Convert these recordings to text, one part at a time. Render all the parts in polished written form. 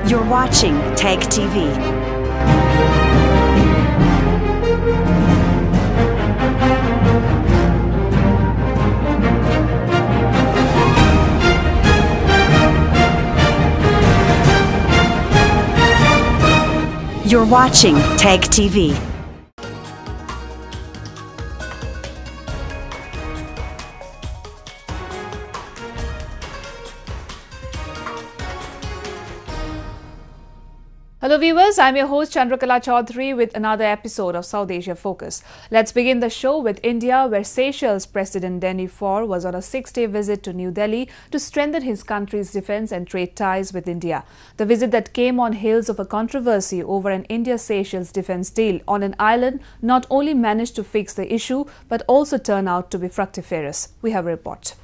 You're watching TAG TV. You're watching TAG TV. Hello viewers, I'm your host Chandrakala Chaudhary with another episode of South Asia Focus. Let's begin the show with India, where Seychelles President Denis Faure was on a 6-day visit to New Delhi to strengthen his country's defence and trade ties with India. The visit that came on heels of a controversy over an India-Seychelles defence deal on an island not only managed to fix the issue but also turned out to be fructiferous. We have a report.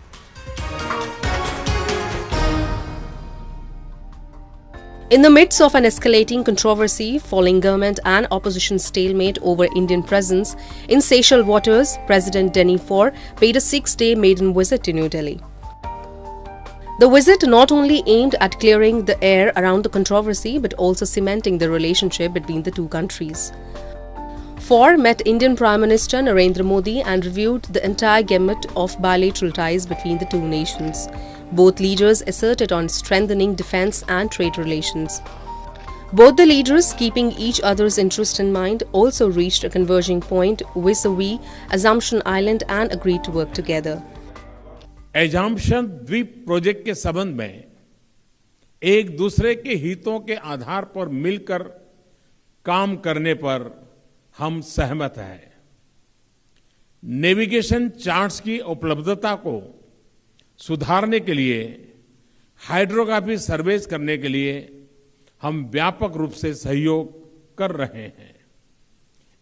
In the midst of an escalating controversy following government and opposition stalemate over Indian presence in Seychelles waters, President Denis Faure paid a 6-day maiden visit to New Delhi. The visit not only aimed at clearing the air around the controversy but also cementing the relationship between the two countries. Faure met Indian Prime Minister Narendra Modi and reviewed the entire gamut of bilateral ties between the two nations. Both leaders asserted on strengthening defence and trade relations. Both the leaders, keeping each other's interest in mind, also reached a converging point vis-a-vis Assumption Island and agreed to work together. Assumption द्वीप project के संबंध में एक दूसरे के हितों के आधार पर मिलकर काम करने पर हम सहमत हैं। नेविगेशन चार्ट्स की उपलब्धता को सुधारने के लिए हाइड्रोग्राफी सर्वेस करने के लिए हम व्यापक रूप से सहयोग कर रहे हैं।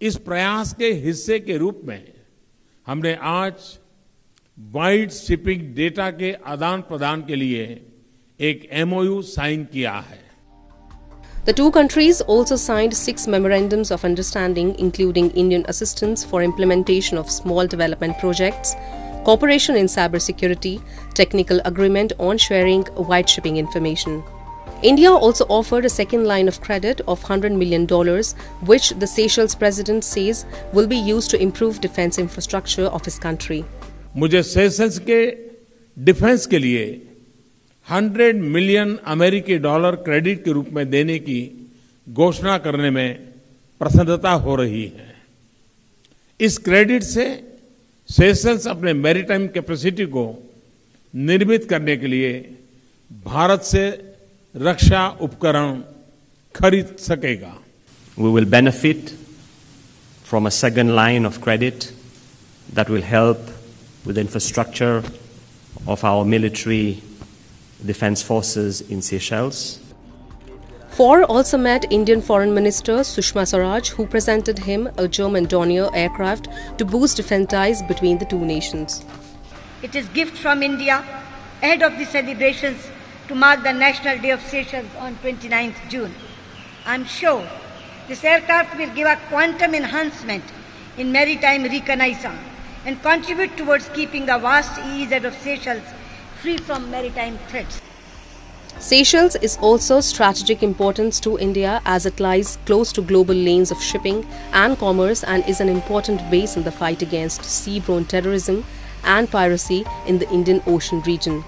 इस प्रयास के हिस्से के रूप में हमने आज वाइड शिपिंग डेटा के आदान प्रदान के लिए एक MOU साइन किया है। The two countries also signed 6 memorandums of understanding, including Indian assistance for implementation of small development projects, cooperation in cybersecurity, technical agreement on sharing white shipping information. India also offered a second line of credit of $100 million, which the Seychelles president says will be used to improve defense infrastructure of his country. मुझे Seychelles के defence के लिए 100 million अमेरिकी dollar credit के रूप में देने की घोषणा करने में प्रसन्नता हो रही है। इस क्रेडिट से सेशल्स अपने मैरीटाइम कैपेसिटी को निर्मित करने के लिए भारत से रक्षा उपकरण खरीद सकेगा। We will benefit from a second line of credit that will help with the infrastructure of our military defense forces in Seychelles. Faure also met Indian Foreign Minister Sushma Swaraj, who presented him a German Dornier aircraft to boost defence ties between the two nations. It is a gift from India ahead of the celebrations to mark the National Day of Seychelles on 29th June. I am sure this aircraft will give a quantum enhancement in maritime reconnaissance and contribute towards keeping the vast EEZ of Seychelles free from maritime threats. Seychelles is also strategic importance to India as it lies close to global lanes of shipping and commerce and is an important base in the fight against seaborne terrorism and piracy in the Indian Ocean region.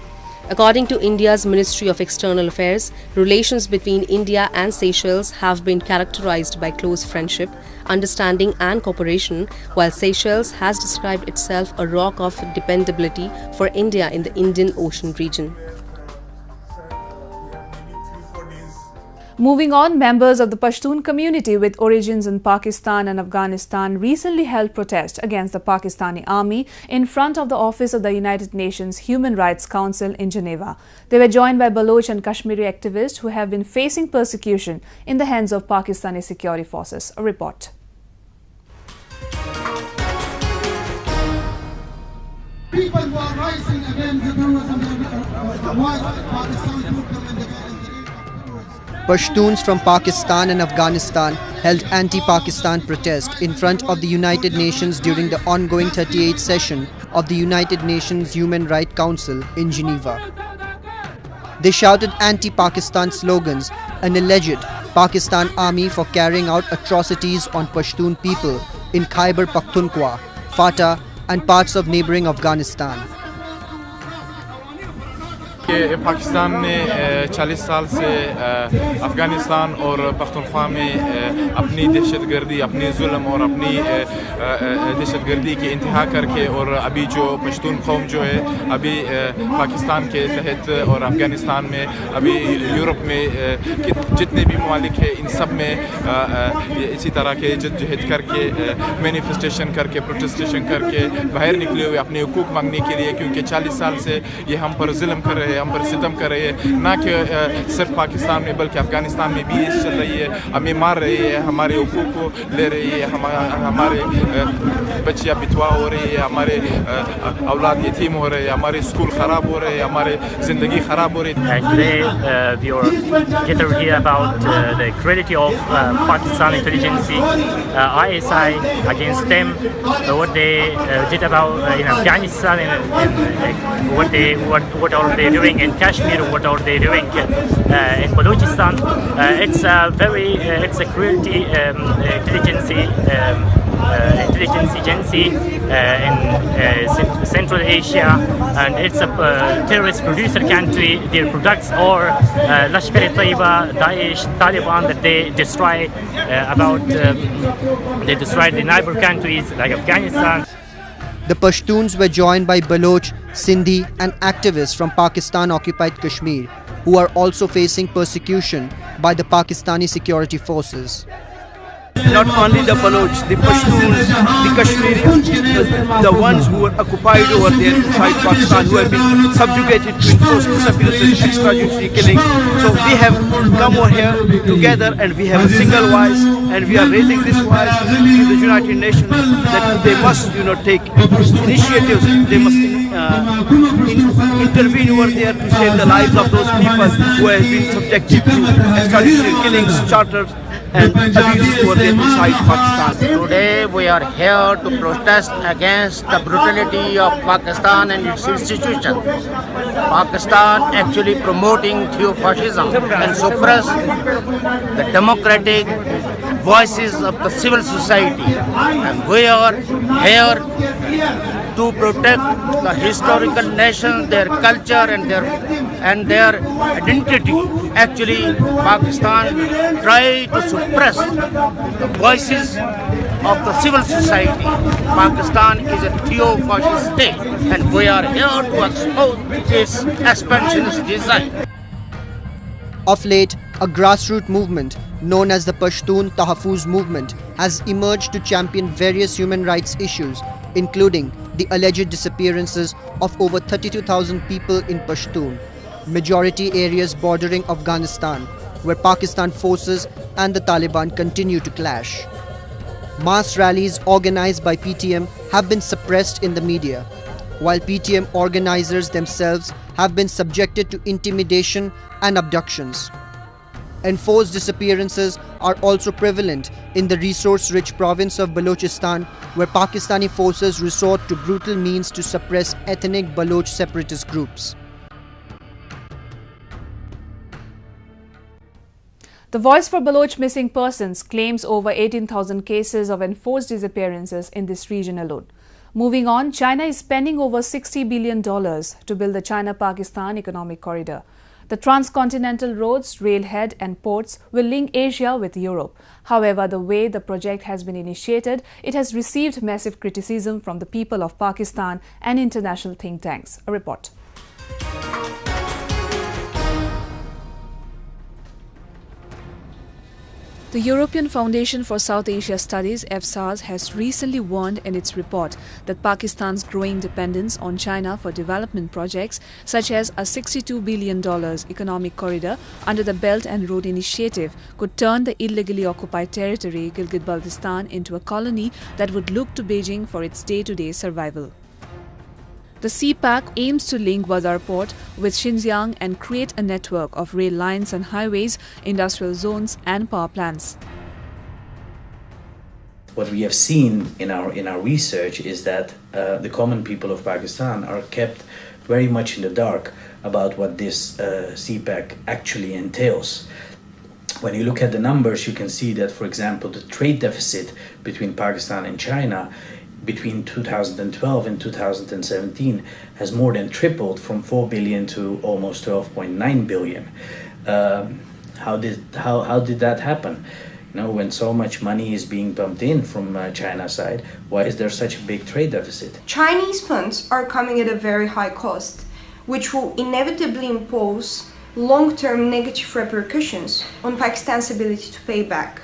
According to India's Ministry of External Affairs, relations between India and Seychelles have been characterized by close friendship, understanding and cooperation, while Seychelles has described itself a rock of dependability for India in the Indian Ocean region. Moving on, members of the Pashtun community with origins in Pakistan and Afghanistan recently held protest against the Pakistani army in front of the office of the United Nations Human Rights Council in Geneva. They were joined by Baloch and Kashmiri activists who have been facing persecution in the hands of Pakistani security forces. A report. People who are rising against the terrorism, what Pakistan took them in the Pashtuns from Pakistan and Afghanistan held anti-Pakistan protest in front of the United Nations during the ongoing 38th session of the United Nations Human Rights Council in Geneva. They shouted anti-Pakistan slogans, an alleged Pakistan army for carrying out atrocities on Pashtun people in Khyber Pakhtunkhwa, FATA and parts of neighboring Afghanistan. Pakistan ने 40 साल से अफ़गानिस्तान और पख्तूनख्वा में अपनी दहशतगर्दी, अपनी जुल्म और अपनी दहशतगर्दी की इंतहा करके और अभी जो पश्तून कौम जो है अभी पाकिस्तान के तहत और अफ़गानिस्तान में अभी यूरोप में जितने भी ममालिक हैं इन सब में इसी तरह के जद्दोजहद करके मैनिफेस्टेशन करके प्रोटेस्टेशन करके बाहर निकले हुए अपने हुकूक मांगने के लिए, क्योंकि 40 साल से ये हम पर जुल्म कर रहे हैं, हम पर सितम कर रहे हैं, ना कि सिर्फ पाकिस्तान में बल्कि अफ़गानिस्तान में भी ये चल रही है, हमें मार रही है, हमारे हुकूक को ले रही है, हमारे बच्चियाँ बिधवा हो रही है, हमारे औलाद यतीम हो रहे हैं, हमारे स्कूल ख़राब हो रहे हैं, हमारे ज़िंदगी ख़राब हो रही है. Today we are gathered here about the cruelty of Pakistan intelligence, ISI against them, what they did about in Afghanistan, and what are they doing in Kashmir, what are they doing in Balochistan. It's a cruelty intelligence agency in Central Asia, and it's a terrorist producer country. Their products are Lashkar-e-Taiba, Daesh, Taliban that they destroy they destroyed the neighbor countries like Afghanistan. The Pashtuns were joined by Baloch, Sindhi and activists from Pakistan-occupied Kashmir, who are also facing persecution by the Pakistani security forces. Not only the Baloch, the Pashtuns, the Kashmiris, the ones who were occupied over there inside Pakistan, who have been subjugated to enforced disappearances, extrajudicial killings. So we have come over here together and we have a single voice, and we are raising this voice to the United Nations that they must, take initiatives, they must intervene over there to save the lives of those people who have been subjected to extrajudicial killings, charters and abuses over there inside Pakistan. Today we are here to protest against the brutality of Pakistan and its institutions. Pakistan actually promoting theo-fascism and suppress the democratic voices of the civil society. And we are here to protect the historical nations, their culture and their identity. Actually, Pakistan tried to suppress the voices of the civil society. Pakistan is a theo-fascist state, and we are here to expose its expansionist design. Of late, a grassroots movement known as the Pashtun Tahaffuz movement has emerged to champion various human rights issues, including the alleged disappearances of over 32,000 people in Pashtun, majority areas bordering Afghanistan, where Pakistan forces and the Taliban continue to clash. Mass rallies organized by PTM have been suppressed in the media, while PTM organizers themselves have been subjected to intimidation and abductions. Enforced disappearances are also prevalent in the resource-rich province of Balochistan, where Pakistani forces resort to brutal means to suppress ethnic Baloch separatist groups. The Voice for Baloch Missing Persons claims over 18,000 cases of enforced disappearances in this region alone. Moving on, China is spending over $60 billion to build the China-Pakistan Economic Corridor. The transcontinental roads, railhead and ports will link Asia with Europe. However, the way the project has been initiated, it has received massive criticism from the people of Pakistan and international think tanks. A report. The European Foundation for South Asia Studies, EFSAS, has recently warned in its report that Pakistan's growing dependence on China for development projects such as a $62 billion economic corridor under the Belt and Road Initiative could turn the illegally occupied territory Gilgit-Baltistan into a colony that would look to Beijing for its day-to-day survival. The CPAC aims to link Gwadar port with Xinjiang and create a network of rail lines and highways, industrial zones and power plants. What we have seen in our research is that the common people of Pakistan are kept very much in the dark about what this CPEC actually entails. When you look at the numbers, you can see that, for example, the trade deficit between Pakistan and China between 2012 and 2017 has more than tripled from 4 billion to almost 12.9 billion. How did that happen? You know, when so much money is being pumped in from China's side, why is there such a big trade deficit? Chinese funds are coming at a very high cost, which will inevitably impose long-term negative repercussions on Pakistan's ability to pay back.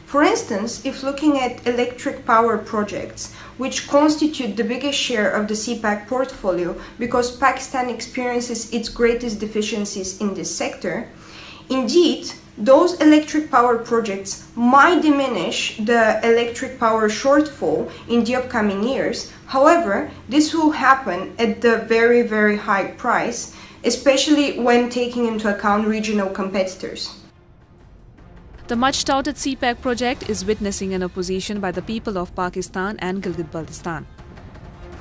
For instance, if looking at electric power projects, which constitute the biggest share of the CPEC portfolio because Pakistan experiences its greatest deficiencies in this sector, indeed, those electric power projects might diminish the electric power shortfall in the upcoming years. However, this will happen at the very, very high price, especially when taking into account regional competitors. The much-touted CPEC project is witnessing an opposition by the people of Pakistan and Gilgit-Baltistan.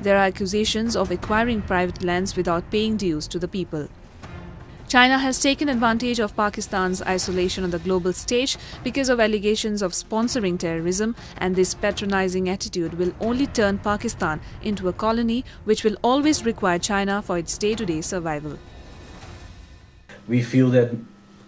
There are accusations of acquiring private lands without paying dues to the people. China has taken advantage of Pakistan's isolation on the global stage because of allegations of sponsoring terrorism, and this patronizing attitude will only turn Pakistan into a colony which will always require China for its day-to-day survival. We feel that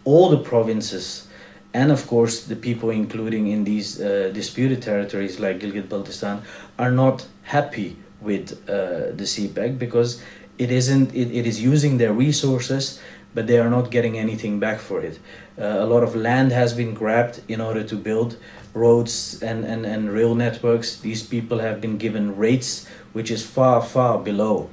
all the provinces and of course the people including in these disputed territories like Gilgit-Baltistan are not happy with the CPEC because it is using their resources, but they are not getting anything back for it. A lot of land has been grabbed in order to build roads and rail networks. These people have been given rates which is far, far below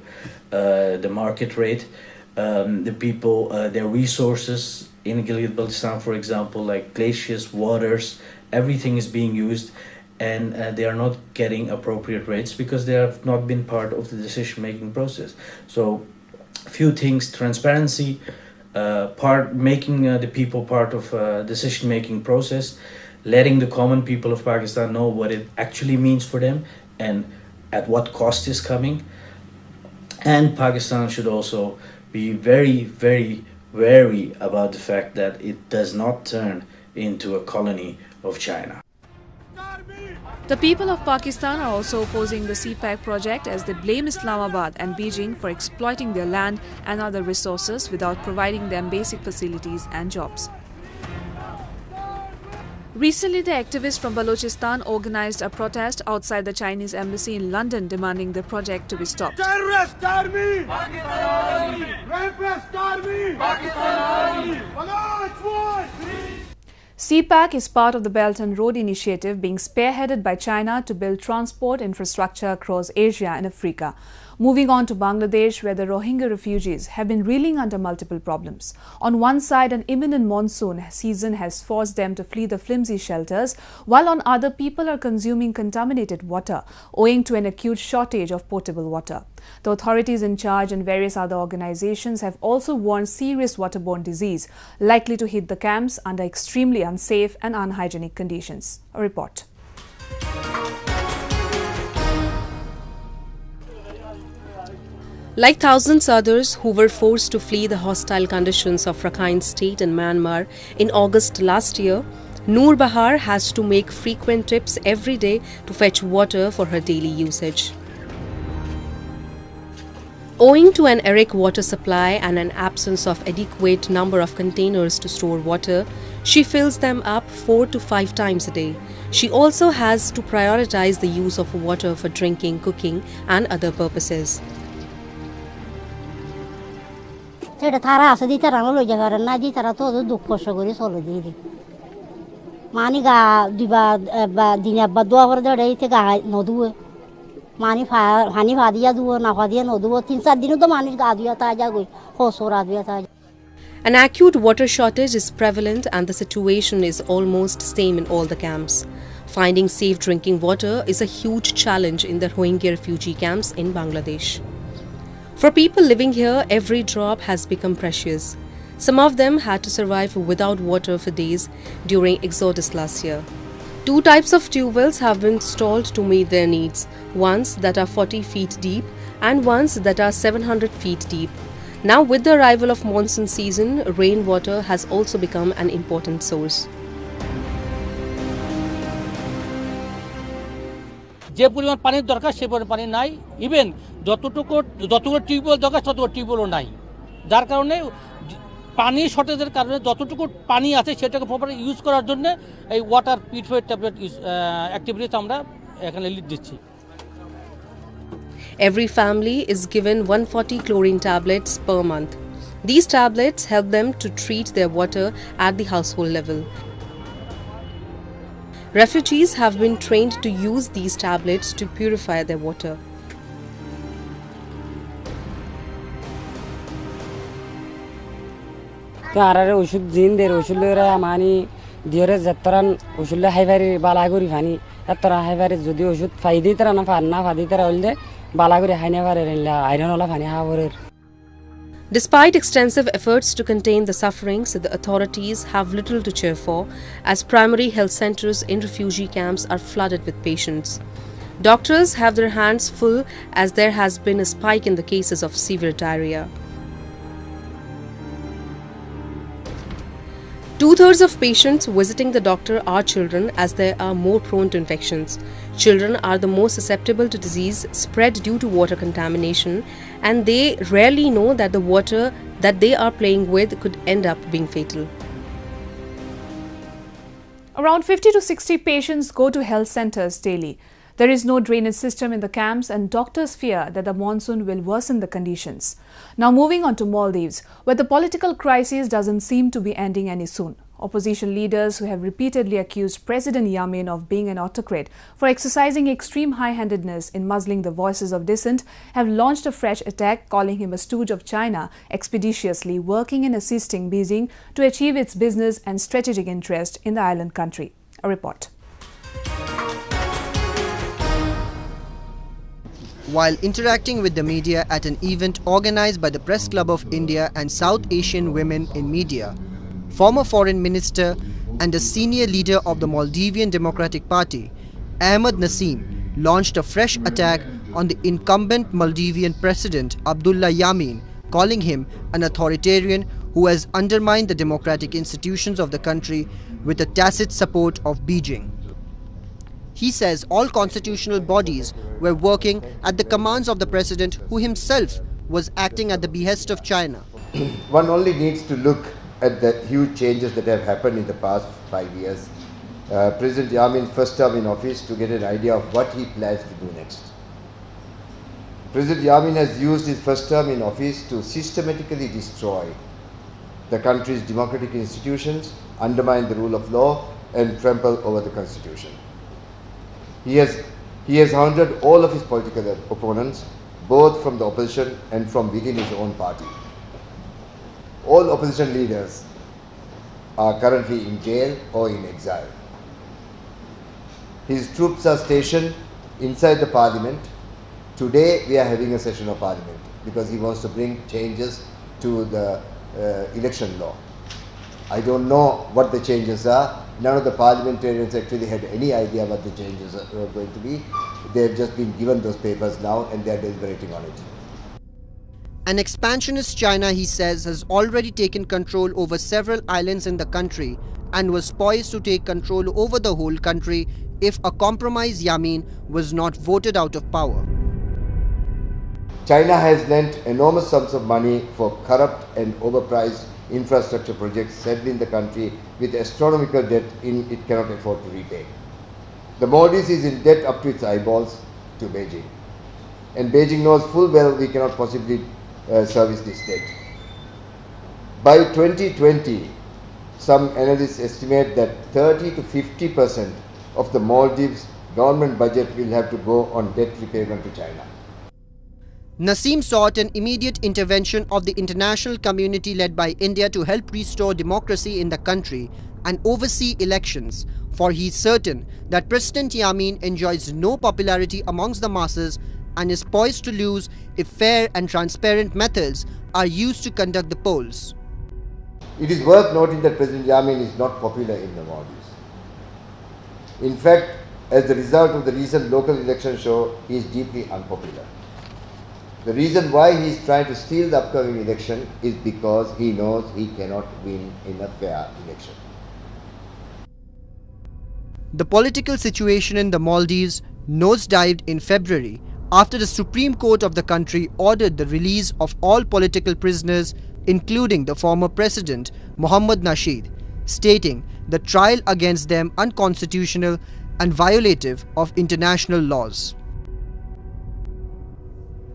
the market rate. The people, their resources in Gilgit-Baltistan, for example, like glaciers, waters, everything is being used, and they are not getting appropriate rates because they have not been part of the decision-making process. So, few things: transparency, making the people part of decision-making process, letting the common people of Pakistan know what it actually means for them and at what cost is coming. And Pakistan should also be very, very wary about the fact that it does not turn into a colony of China. The people of Pakistan are also opposing the CPEC project as they blame Islamabad and Beijing for exploiting their land and other resources without providing them basic facilities and jobs. Recently, the activists from Balochistan organized a protest outside the Chinese embassy in London demanding the project to be stopped. Terrorist army! Pakistan army! Rapist army! Pakistan army! Baloch one! CPEC is part of the Belt and Road Initiative being spearheaded by China to build transport infrastructure across Asia and Africa. Moving on to Bangladesh, where the Rohingya refugees have been reeling under multiple problems. On one side, an imminent monsoon season has forced them to flee the flimsy shelters, while on other, people are consuming contaminated water, owing to an acute shortage of potable water. The authorities in charge and various other organizations have also warned serious waterborne disease likely to hit the camps under extremely unsafe and unhygienic conditions. A report. Like thousands others who were forced to flee the hostile conditions of Rakhine State in Myanmar in August last year, Noor Bahar has to make frequent trips every day to fetch water for her daily usage. Owing to an erratic water supply and an absence of adequate number of containers to store water, she fills them up 4 to 5 times a day. She also has to prioritize the use of water for drinking, cooking and other purposes. Mani ga diba dinya badwa war da dai te ga no du mani fa hani fa dia du na fa dia no du 3-4 din to mani ga diya ta ja goi ho so ra diya ta. An acute water shortage is prevalent and the situation is almost same in all the camps. Finding safe drinking water is a huge challenge in the Rohingya refugee camps in Bangladesh. For people living here, every drop has become precious. Some of them had to survive without water for days during exodus last year. 2 types of tube wells have been installed to meet their needs, ones that are 40 feet deep and ones that are 700 feet deep. Now, with the arrival of monsoon season, rainwater has also become an important source. যে পরিমাণ পানির দরকার সেই পরিমাণ পানি নাই, even যতটুকু tubewell দরকার ততটুকু টিউবওয়েলও নাই, যার কারণে পানি শর্টেজের কারণে যতটুকু পানি আছে সেটাকে প্রপার ইউজ করার জন্য এই ওয়াটার পিউরিফায়ার ট্যাবলেট অ্যাক্টিভিটিস আমরা এখানে লিড দিচ্ছি। Every family is given 140 chlorine tablets per month. These tablets help them to treat their water at the household level. Refugees have been trained to use these tablets to purify their water. আরারে ওষুধ জিন দের ওষুধ লরে আমানি দিরে যতরান ওষুধ হাইভারি বালাগুরি funny এতরা হাইভারি যদি ওষুধ ফাইদি তরা না fun না ফাদি তরা হইলে বালাগুরি hyena পারে রেলা আইরন ওলা ফানি হাওরের। Despite extensive efforts to contain the sufferings, the authorities have little to cheer for, as primary health centers in refugee camps are flooded with patients. Doctors have their hands full as there has been a spike in the cases of severe diarrhea. 2/3 of patients visiting the doctor are children, as they are more prone to infections. Children are the most susceptible to disease spread due to water contamination, and they rarely know that the water that they are playing with could end up being fatal. Around 50 to 60 patients go to health centers daily. There is no drainage system in the camps, and doctors fear that the monsoon will worsen the conditions. Now moving on to Maldives, where the political crisis doesn't seem to be ending any soon. Opposition leaders who have repeatedly accused President Yamin of being an autocrat for exercising extreme high-handedness in muzzling the voices of dissent have launched a fresh attack, calling him a stooge of China, expeditiously working and assisting Beijing to achieve its business and strategic interest in the island country. A report. While interacting with the media at an event organized by the Press Club of India and South Asian Women in Media, former Foreign Minister and a senior leader of the Maldivian Democratic Party, Ahmed Nassim, launched a fresh attack on the incumbent Maldivian President Abdullah Yamin, calling him an authoritarian who has undermined the democratic institutions of the country with the tacit support of Beijing. He says all constitutional bodies were working at the commands of the president, who himself was acting at the behest of China. One only needs to look at the huge changes that have happened in the past 5 years. President Yamin's first term in office, to get an idea of what he plans to do next. President Yamin has used his first term in office to systematically destroy the country's democratic institutions, undermine the rule of law, and trample over the constitution. He has hounded all of his political opponents, both from the opposition and from within his own party. All opposition leaders are currently in jail or in exile. His troops are stationed inside the parliament. Today we are having a session of parliament because he wants to bring changes to the election law. I don't know what the changes are. None of the parliamentarians actually had any idea what the changes are going to be. They have just been given those papers now and they are deliberating on it. An expansionist China, he says, has already taken control over several islands in the country and was poised to take control over the whole country if a compromised Yamin was not voted out of power. China has lent enormous sums of money for corrupt and overpriced infrastructure projects settling the country with astronomical debt it cannot afford to repay. The Maldives is in debt up to its eyeballs to Beijing. And Beijing knows full well we cannot possibly service this debt. By 2020, some analysts estimate that 30 to 50% of the Maldives government budget will have to go on debt repayment to China. Nassim sought an immediate intervention of the international community led by India to help restore democracy in the country and oversee elections, for he is certain that President Yamin enjoys no popularity amongst the masses and is poised to lose if fair and transparent methods are used to conduct the polls. It is worth noting that President Yamin is not popular in the Maldives. In fact, as the result of the recent local election show, he is deeply unpopular. The reason why he is trying to steal the upcoming election is because he knows he cannot win in a fair election. The political situation in the Maldives nosedived in February after the Supreme Court of the country ordered the release of all political prisoners, including the former president Mohammad Nasheed, stating the trial against them unconstitutional and violative of international laws.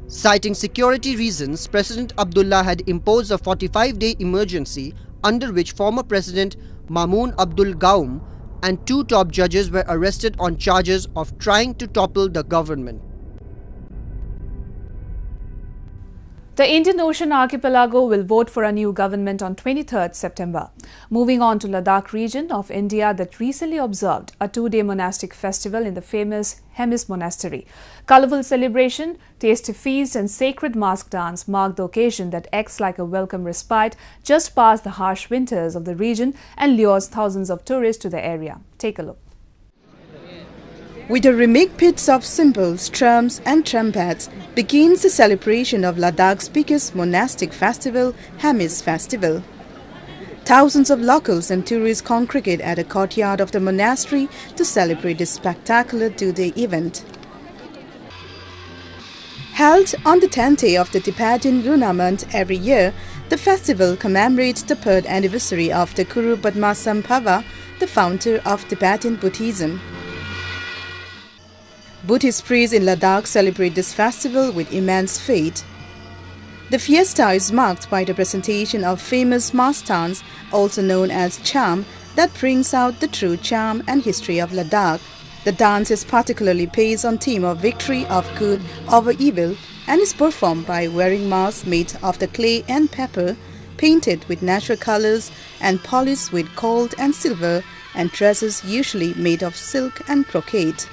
Citing security reasons, President Abdullah had imposed a 45-day emergency under which former President Maumoon Abdul Gayoom and 2 top judges were arrested on charges of trying to topple the government. The Indian Ocean Archipelago will vote for a new government on 23rd September. Moving on to Ladakh region of India that recently observed a 2-day monastic festival in the famous Hemis Monastery. Colourful celebration, tasty feast and sacred mask dance marked the occasion that acts like a welcome respite just past the harsh winters of the region and lures thousands of tourists to the area. Take a look. With a rhythmic pits of cymbals, drums and trumpets begins the celebration of Ladakh's biggest monastic festival, Hemis Festival. Thousands of locals and tourists congregate at the courtyard of the monastery to celebrate this spectacular 2-day event. Held on the 10th day of the Tibetan lunar month every year, the festival commemorates the 3rd anniversary of the Guru Padmasambhava, the founder of Tibetan Buddhism. Buddhist priests in Ladakh celebrate this festival with immense faith. The fiesta is marked by the presentation of famous mask dance, also known as charm, that brings out the true charm and history of Ladakh. The dance is particularly based on theme of victory of good over evil and is performed by wearing masks made of the clay and pepper, painted with natural colors and polished with gold and silver, and dresses usually made of silk and brocade.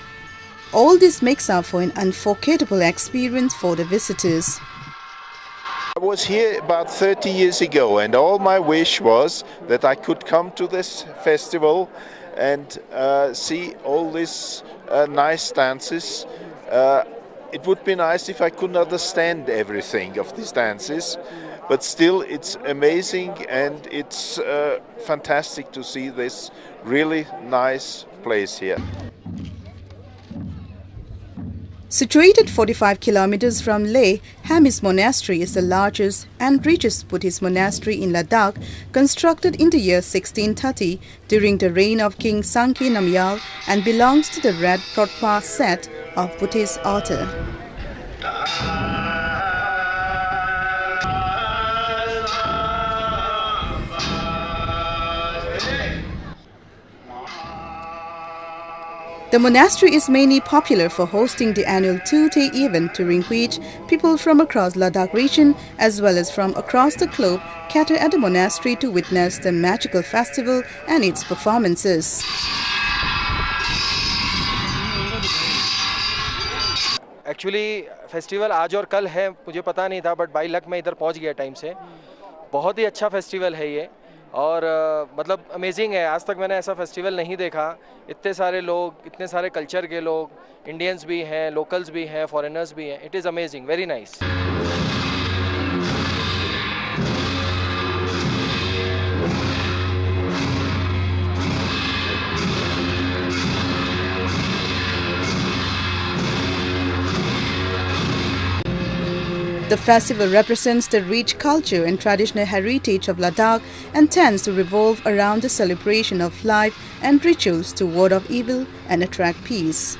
All this makes up for an unforgettable experience for the visitors. I was here about 30 years ago, and all my wish was that I could come to this festival and see all these nice dances. It would be nice if I could understand everything of these dances, but still it's amazing and it's fantastic to see this really nice place here. Situated 45 kilometers from Leh, Hemis Monastery is the largest and richest Buddhist monastery in Ladakh, constructed in the year 1630 during the reign of King Sankhe Namgyal and belongs to the Red Protpa set of Buddhist author. The monastery is mainly popular for hosting the annual 2-day event, during which people from across Ladakh region as well as from across the globe gather at the monastery to witness the magical festival and its performances. Actually, festival आज और कल है, मुझे पता नहीं था, but by luck मैं इधर पहुंच गया टाइम से. बहुत ही अच्छा फेस्टिवल है ये और मतलब अमेजिंग है. आज तक मैंने ऐसा फेस्टिवल नहीं देखा. इतने सारे लोग, इतने सारे कल्चर के लोग, इंडियंस भी हैं, लोकल्स भी हैं, फॉरेनर्स भी हैं. It is amazing, very nice. The festival represents the rich culture and traditional heritage of Ladakh and tends to revolve around the celebration of life and rituals to ward off evil and attract peace.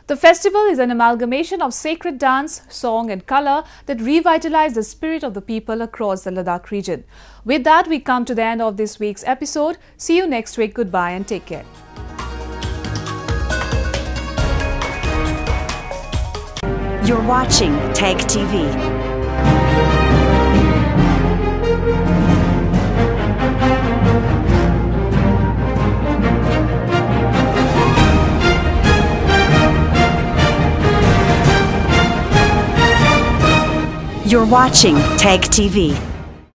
The festival is an amalgamation of sacred dance, song and colour that revitalize the spirit of the people across the Ladakh region. With that, we come to the end of this week's episode. See you next week. Goodbye and take care. You're watching TAG TV. You're watching TEG TV.